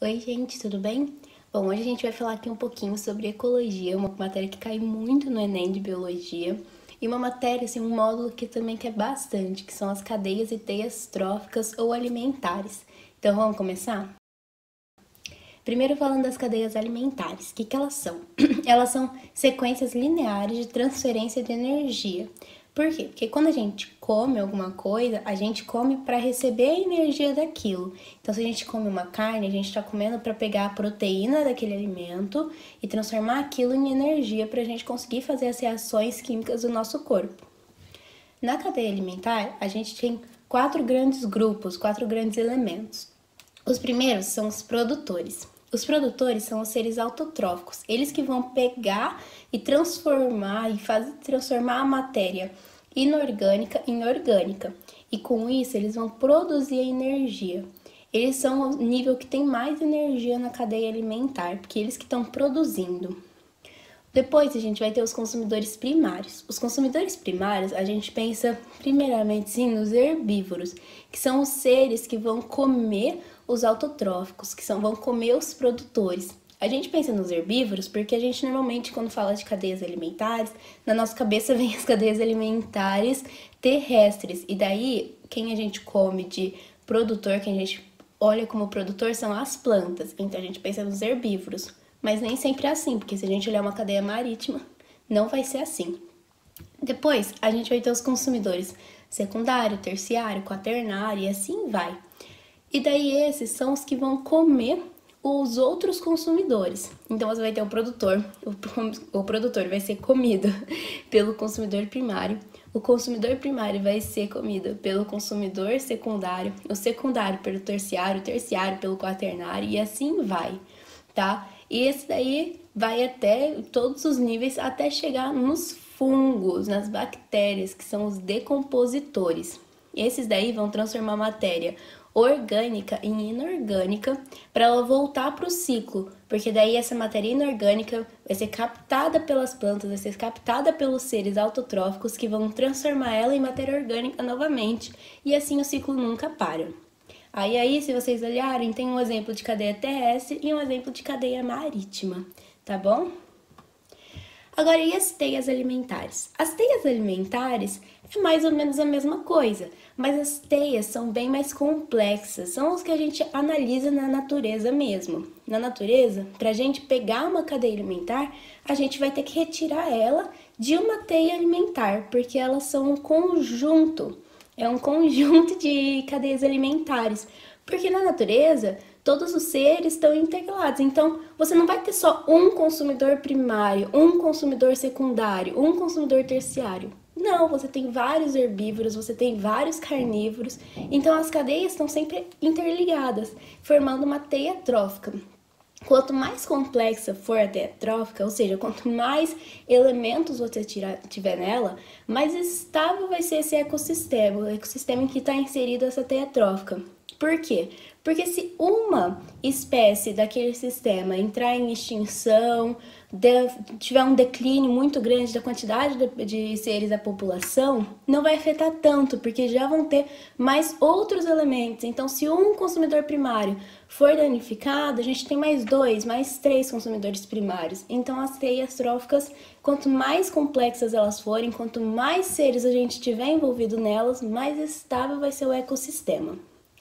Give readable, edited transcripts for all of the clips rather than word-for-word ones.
Oi, gente, tudo bem? Bom, hoje a gente vai falar aqui um pouquinho sobre ecologia, uma matéria que cai muito no Enem de biologia, e uma matéria, assim, um módulo que também quer bastante, que são as cadeias e teias tróficas ou alimentares. Então, vamos começar? Primeiro falando das cadeias alimentares, o que elas são? Elas são sequências lineares de transferência de energia. Por quê? Porque quando a gente come alguma coisa, a gente come para receber a energia daquilo. Então, se a gente come uma carne, a gente está comendo para pegar a proteína daquele alimento e transformar aquilo em energia para a gente conseguir fazer as reações químicas do nosso corpo. Na cadeia alimentar, a gente tem quatro grandes grupos, quatro grandes elementos. Os primeiros são os produtores. Os produtores são os seres autotróficos, eles que vão pegar e transformar transformar a matéria inorgânica em orgânica. E com isso eles vão produzir a energia. Eles são o nível que tem mais energia na cadeia alimentar, porque eles que estão produzindo. Depois a gente vai ter os consumidores primários. Os consumidores primários, a gente pensa primeiramente sim nos herbívoros, que são os seres que vão comer os autotróficos, vão comer os produtores. A gente pensa nos herbívoros porque a gente normalmente, quando fala de cadeias alimentares, na nossa cabeça vem as cadeias alimentares terrestres. E daí, quem a gente come de produtor, quem a gente olha como produtor são as plantas. Então a gente pensa nos herbívoros. Mas nem sempre é assim, porque se a gente olhar uma cadeia marítima, não vai ser assim. Depois, a gente vai ter os consumidores secundário, terciário, quaternário e assim vai. E daí esses são os que vão comer os outros consumidores. Então você vai ter o produtor vai ser comido pelo consumidor primário, o consumidor primário vai ser comido pelo consumidor secundário, o secundário pelo terciário, o terciário pelo quaternário e assim vai, tá? E esse daí vai até todos os níveis até chegar nos fungos, nas bactérias, que são os decompositores. Esses daí vão transformar a matéria orgânica em inorgânica para ela voltar para o ciclo, porque daí essa matéria inorgânica vai ser captada pelas plantas, vai ser captada pelos seres autotróficos que vão transformar ela em matéria orgânica novamente, e assim o ciclo nunca para. Aí, se vocês olharem, tem um exemplo de cadeia terrestre e um exemplo de cadeia marítima, tá bom? Agora, e as teias alimentares? As teias alimentares é mais ou menos a mesma coisa, mas as teias são bem mais complexas, são os que a gente analisa na natureza mesmo. Na natureza, para a gente pegar uma cadeia alimentar, a gente vai ter que retirar ela de uma teia alimentar, porque elas são um conjunto. É um conjunto de cadeias alimentares, porque na natureza todos os seres estão integrados. Então, você não vai ter só um consumidor primário, um consumidor secundário, um consumidor terciário. Não, você tem vários herbívoros, você tem vários carnívoros. Então, as cadeias estão sempre interligadas, formando uma teia trófica. Quanto mais complexa for a teia trófica, ou seja, quanto mais elementos você tiver nela, mais estável vai ser esse ecossistema, o ecossistema em que está inserido essa teia trófica. Por quê? Porque se uma espécie daquele sistema entrar em extinção, tiver um declínio muito grande da quantidade de seres da população, não vai afetar tanto, porque já vão ter mais outros elementos. Então, se um consumidor primário for danificado, a gente tem mais 2, mais 3 consumidores primários. Então, as teias tróficas, quanto mais complexas elas forem, quanto mais seres a gente tiver envolvido nelas, mais estável vai ser o ecossistema.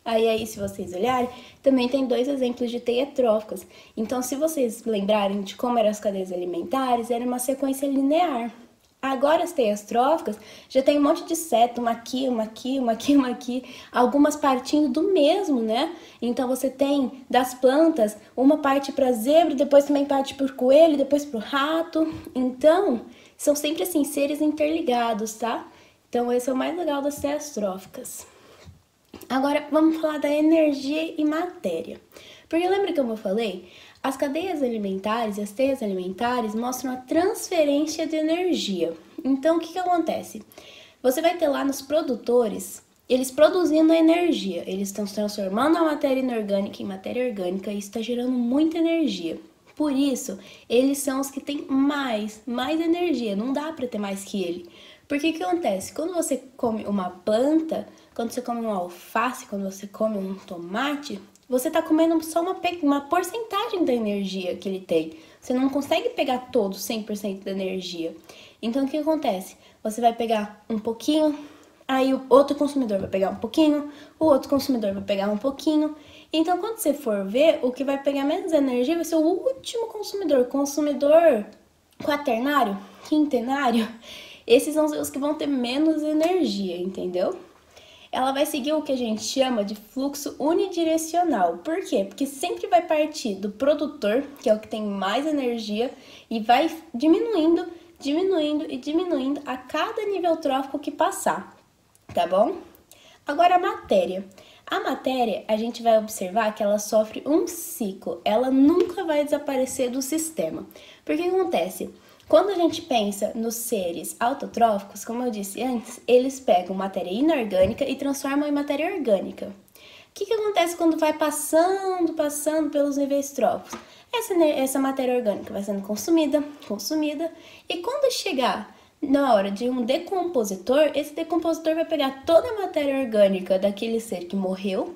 Aí, se vocês olharem, também tem 2 exemplos de teias tróficas. Então, se vocês lembrarem de como eram as cadeias alimentares, era uma sequência linear. Agora, as teias tróficas já tem um monte de seta, uma aqui, uma aqui, uma aqui, uma aqui, algumas partindo do mesmo, né? Então, você tem das plantas uma parte para zebra, depois também parte para o coelho, depois para o rato. Então, são sempre assim, seres interligados, tá? Então, esse é o mais legal das teias tróficas. Agora, vamos falar da energia e matéria. Porque lembra que eu falei? As cadeias alimentares e as teias alimentares mostram a transferência de energia. Então, o que acontece? Você vai ter lá nos produtores, eles produzindo a energia. Eles estão transformando a matéria inorgânica em matéria orgânica e isso está gerando muita energia. Por isso, eles são os que têm mais energia. Não dá para ter mais que ele. Porque o que acontece? Quando você come uma planta, quando você come um alface, quando você come um tomate, você tá comendo só uma porcentagem da energia que ele tem. Você não consegue pegar todo 100% da energia. Então, o que acontece? Você vai pegar um pouquinho, aí o outro consumidor vai pegar um pouquinho, o outro consumidor vai pegar um pouquinho. Então, quando você for ver, o que vai pegar menos energia vai ser o último consumidor. Consumidor quaternário, quintenário, esses são os que vão ter menos energia, entendeu? Ela vai seguir o que a gente chama de fluxo unidirecional. Por quê? Porque sempre vai partir do produtor, que é o que tem mais energia, e vai diminuindo, diminuindo e diminuindo a cada nível trófico que passar, tá bom? Agora a matéria. A matéria, a gente vai observar que ela sofre um ciclo, ela nunca vai desaparecer do sistema. Porque o que acontece? Quando a gente pensa nos seres autotróficos, como eu disse antes, eles pegam matéria inorgânica e transformam em matéria orgânica. O que acontece quando vai passando pelos níveis tróficos? Essa matéria orgânica vai sendo consumida, e quando chegar na hora de um decompositor, esse decompositor vai pegar toda a matéria orgânica daquele ser que morreu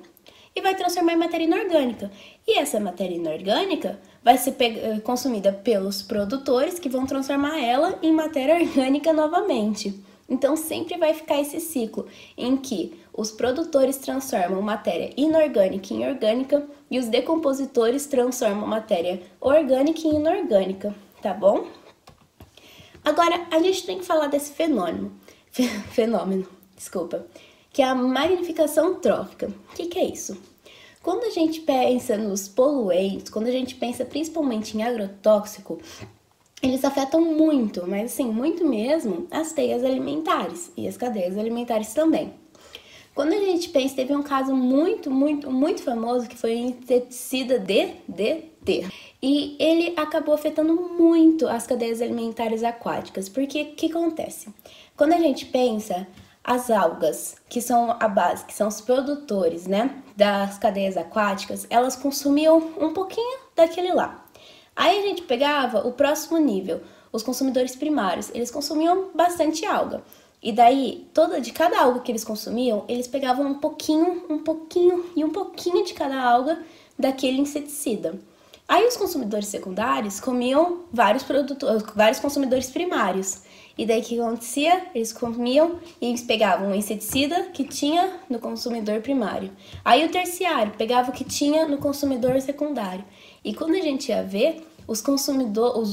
e vai transformar em matéria inorgânica. E essa matéria inorgânica vai ser consumida pelos produtores, que vão transformar ela em matéria orgânica novamente. Então sempre vai ficar esse ciclo em que os produtores transformam matéria inorgânica em orgânica e os decompositores transformam matéria orgânica em inorgânica, tá bom? Agora a gente tem que falar desse fenômeno, que é a magnificação trófica. O que é isso? Quando a gente pensa nos poluentes, quando a gente pensa principalmente em agrotóxico, eles afetam muito, mas assim, muito mesmo, as teias alimentares e as cadeias alimentares também. Quando a gente pensa, teve um caso muito famoso que foi o inseticida DDT. E ele acabou afetando muito as cadeias alimentares aquáticas. Porque o que acontece? Quando a gente pensa, as algas, que são a base, que são os produtores, né, das cadeias aquáticas, elas consumiam um pouquinho daquele lá. Aí a gente pegava o próximo nível, os consumidores primários, eles consumiam bastante alga. E daí, de cada alga que eles consumiam, eles pegavam um pouquinho de cada alga daquele inseticida. Aí os consumidores secundários comiam vários consumidores primários. E daí o que acontecia? Eles comiam e eles pegavam o inseticida que tinha no consumidor primário. Aí o terciário pegava o que tinha no consumidor secundário. E quando a gente ia ver, os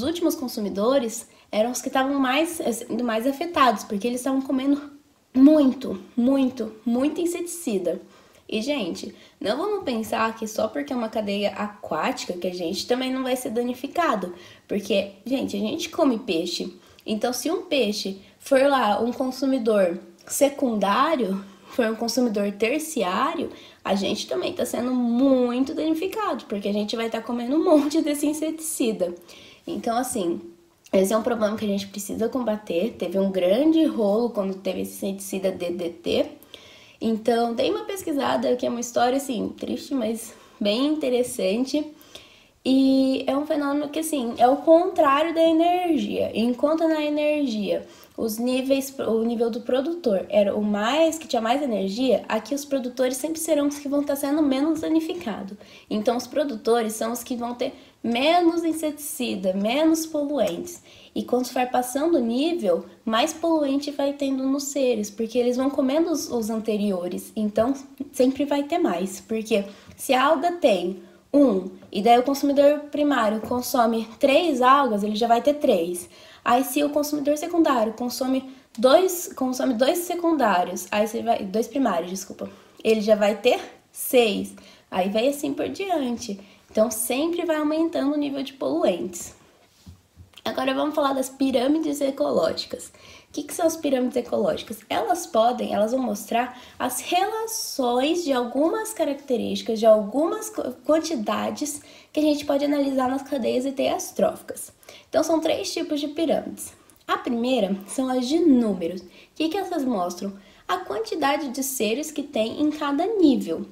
últimos consumidores eram os que estavam mais afetados, porque eles estavam comendo muito inseticida. E, gente, não vamos pensar que só porque é uma cadeia aquática que a gente também não vai ser danificado. Porque, gente, a gente come peixe. Então, se um peixe for lá um consumidor secundário, for um consumidor terciário, a gente também está sendo muito danificado, porque a gente vai estar comendo um monte desse inseticida. Então, assim, esse é um problema que a gente precisa combater. Teve um grande rolo quando teve esse inseticida DDT. Então, dei uma pesquisada, que é uma história, assim, triste, mas bem interessante. E é um fenômeno que, assim, é o contrário da energia. Enquanto na energia, o nível do produtor era o que tinha mais energia, aqui os produtores sempre serão os que vão estar sendo menos danificados. Então, os produtores são os que vão ter menos inseticida, menos poluentes. E quando for passando o nível, mais poluente vai tendo nos seres, porque eles vão comendo os anteriores. Então, sempre vai ter mais. Porque se a alga tem e daí o consumidor primário consome 3 algas, ele já vai ter 3. Aí se o consumidor secundário consome dois secundários, aí você vai, 2 primários, desculpa, ele já vai ter 6. Aí vai assim por diante. Então sempre vai aumentando o nível de poluentes. Agora vamos falar das pirâmides ecológicas. O que são as pirâmides ecológicas? Elas vão mostrar as relações de algumas características, de algumas quantidades que a gente pode analisar nas cadeias e teias tróficas. Então são 3 tipos de pirâmides. A primeira são as de números. O que essas mostram? A quantidade de seres que tem em cada nível.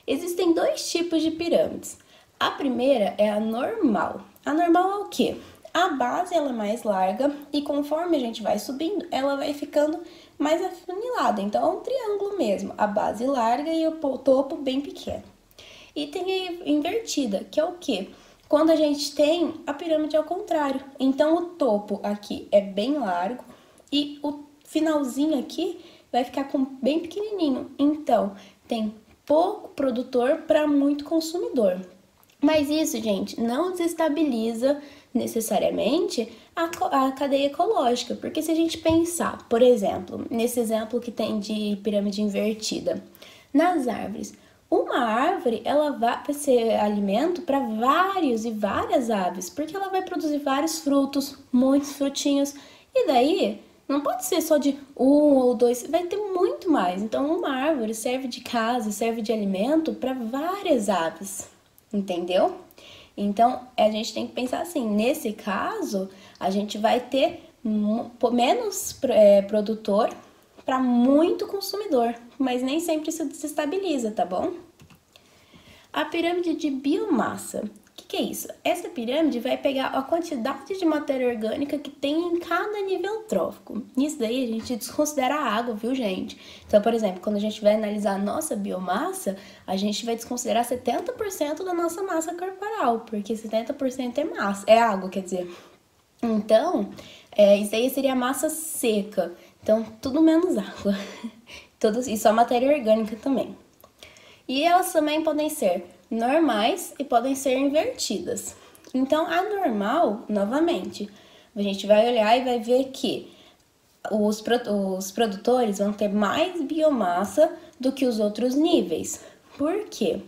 Existem 2 tipos de pirâmides. A primeira é a normal. A normal é o quê? A base ela é mais larga e conforme a gente vai subindo, ela vai ficando mais afunilada. Então é um triângulo mesmo, a base larga e o topo bem pequeno. E tem a invertida, que é o quê? Quando a gente tem a pirâmide ao contrário. Então, o topo aqui é bem largo e o finalzinho aqui vai ficar bem pequenininho. Então, tem pouco produtor para muito consumidor. Mas isso, gente, não desestabiliza necessariamente a cadeia ecológica, porque se a gente pensar, por exemplo, nesse exemplo que tem de pirâmide invertida, nas árvores, uma árvore ela vai ser alimento para vários e várias aves, porque ela vai produzir vários frutos, muitos frutinhos, e daí não pode ser só de um ou dois, vai ter muito mais. Então, uma árvore serve de casa, serve de alimento para várias aves, entendeu? Então, a gente tem que pensar assim, nesse caso, a gente vai ter menos produtor para muito consumidor, mas nem sempre isso desestabiliza, tá bom? A pirâmide de biomassa. O que é isso? Essa pirâmide vai pegar a quantidade de matéria orgânica que tem em cada nível trófico. Nisso daí a gente desconsidera a água, viu, gente? Então, por exemplo, quando a gente vai analisar a nossa biomassa, a gente vai desconsiderar 70% da nossa massa corporal, porque 70% é massa, é água, quer dizer. Então, isso aí seria a massa seca. Então, tudo menos água. E só matéria orgânica também. E elas também podem ser normais e podem ser invertidas. Então, a normal, novamente, a gente vai olhar e vai ver que os produtores vão ter mais biomassa do que os outros níveis. Por quê?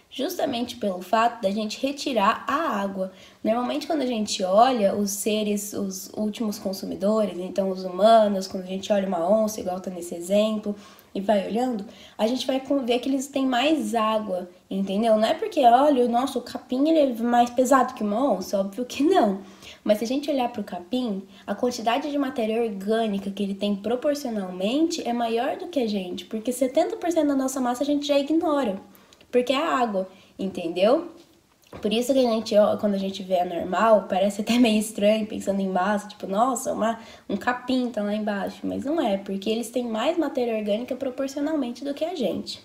Justamente pelo fato da gente retirar a água. Normalmente, quando a gente olha os seres, os últimos consumidores, então os humanos, quando a gente olha uma onça, igual tá nesse exemplo, e vai olhando, a gente vai ver que eles têm mais água, entendeu? Não é porque, olha, nossa, o capim ele é mais pesado que uma onça, óbvio que não. Mas se a gente olhar para o capim, a quantidade de matéria orgânica que ele tem proporcionalmente é maior do que a gente, porque 70% da nossa massa a gente já ignora, porque é a água, entendeu? Por isso que a gente, quando a gente vê a normal, parece até meio estranho, pensando em massa, tipo, nossa, um capim tá lá embaixo. Mas não é, porque eles têm mais matéria orgânica proporcionalmente do que a gente.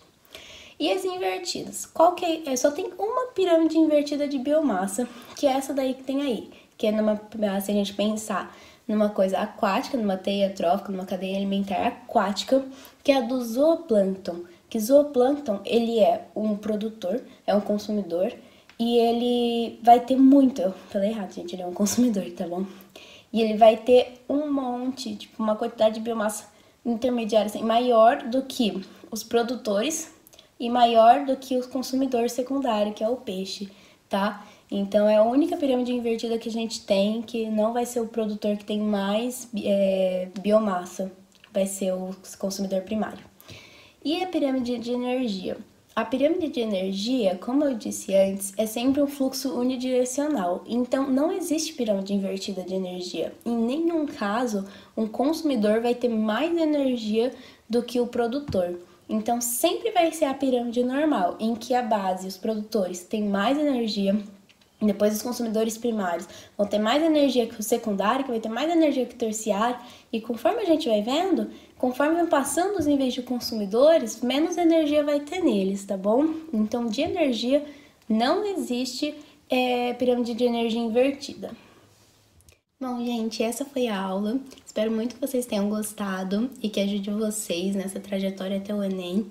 E as invertidas? Qual que é? Só tem uma pirâmide invertida de biomassa, que é essa daí que tem aí. Que é se a gente pensar numa coisa aquática, numa teia trófica, numa cadeia alimentar aquática, que é a do zooplâncton. Que zooplâncton, ele é um produtor, é um consumidor, e ele vai ter muito, eu falei errado, gente, ele é um consumidor, tá bom? E ele vai ter um monte, tipo, uma quantidade de biomassa intermediária, assim, maior do que os produtores e maior do que o consumidor secundário, que é o peixe, tá? Então, é a única pirâmide invertida que a gente tem, que não vai ser o produtor que tem mais biomassa, vai ser o consumidor primário. E a pirâmide de energia? A pirâmide de energia, como eu disse antes, é sempre um fluxo unidirecional. Então, não existe pirâmide invertida de energia. Em nenhum caso, um consumidor vai ter mais energia do que o produtor. Então, sempre vai ser a pirâmide normal, em que a base, os produtores, têm mais energia, e depois os consumidores primários vão ter mais energia que o secundário, que vai ter mais energia que o terciário, e conforme a gente vai vendo, conforme vão passando os níveis de consumidores, menos energia vai ter neles, tá bom? Então, de energia, não existe pirâmide de energia invertida. Bom, gente, essa foi a aula. Espero muito que vocês tenham gostado e que ajude vocês nessa trajetória até o Enem.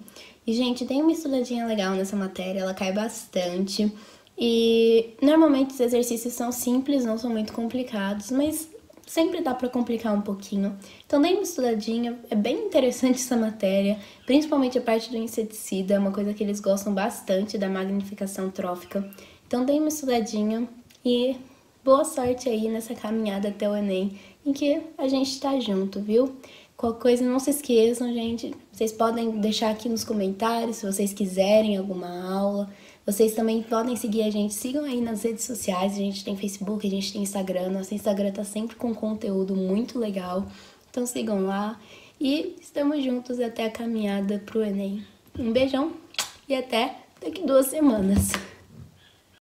E, gente, tem uma estudadinha legal nessa matéria, ela cai bastante. E, normalmente, os exercícios são simples, não são muito complicados, mas sempre dá pra complicar um pouquinho. Então, dê uma estudadinha, é bem interessante essa matéria, principalmente a parte do inseticida, é uma coisa que eles gostam bastante, da magnificação trófica. Então, dê uma estudadinha e boa sorte aí nessa caminhada até o Enem, em que a gente tá junto, viu? Qualquer coisa, não se esqueçam, gente, vocês podem deixar aqui nos comentários se vocês quiserem alguma aula. Vocês também podem seguir a gente, sigam aí nas redes sociais, a gente tem Facebook, a gente tem Instagram, nosso Instagram tá sempre com conteúdo muito legal, então sigam lá e estamos juntos até a caminhada pro Enem. Um beijão e até daqui 2 semanas.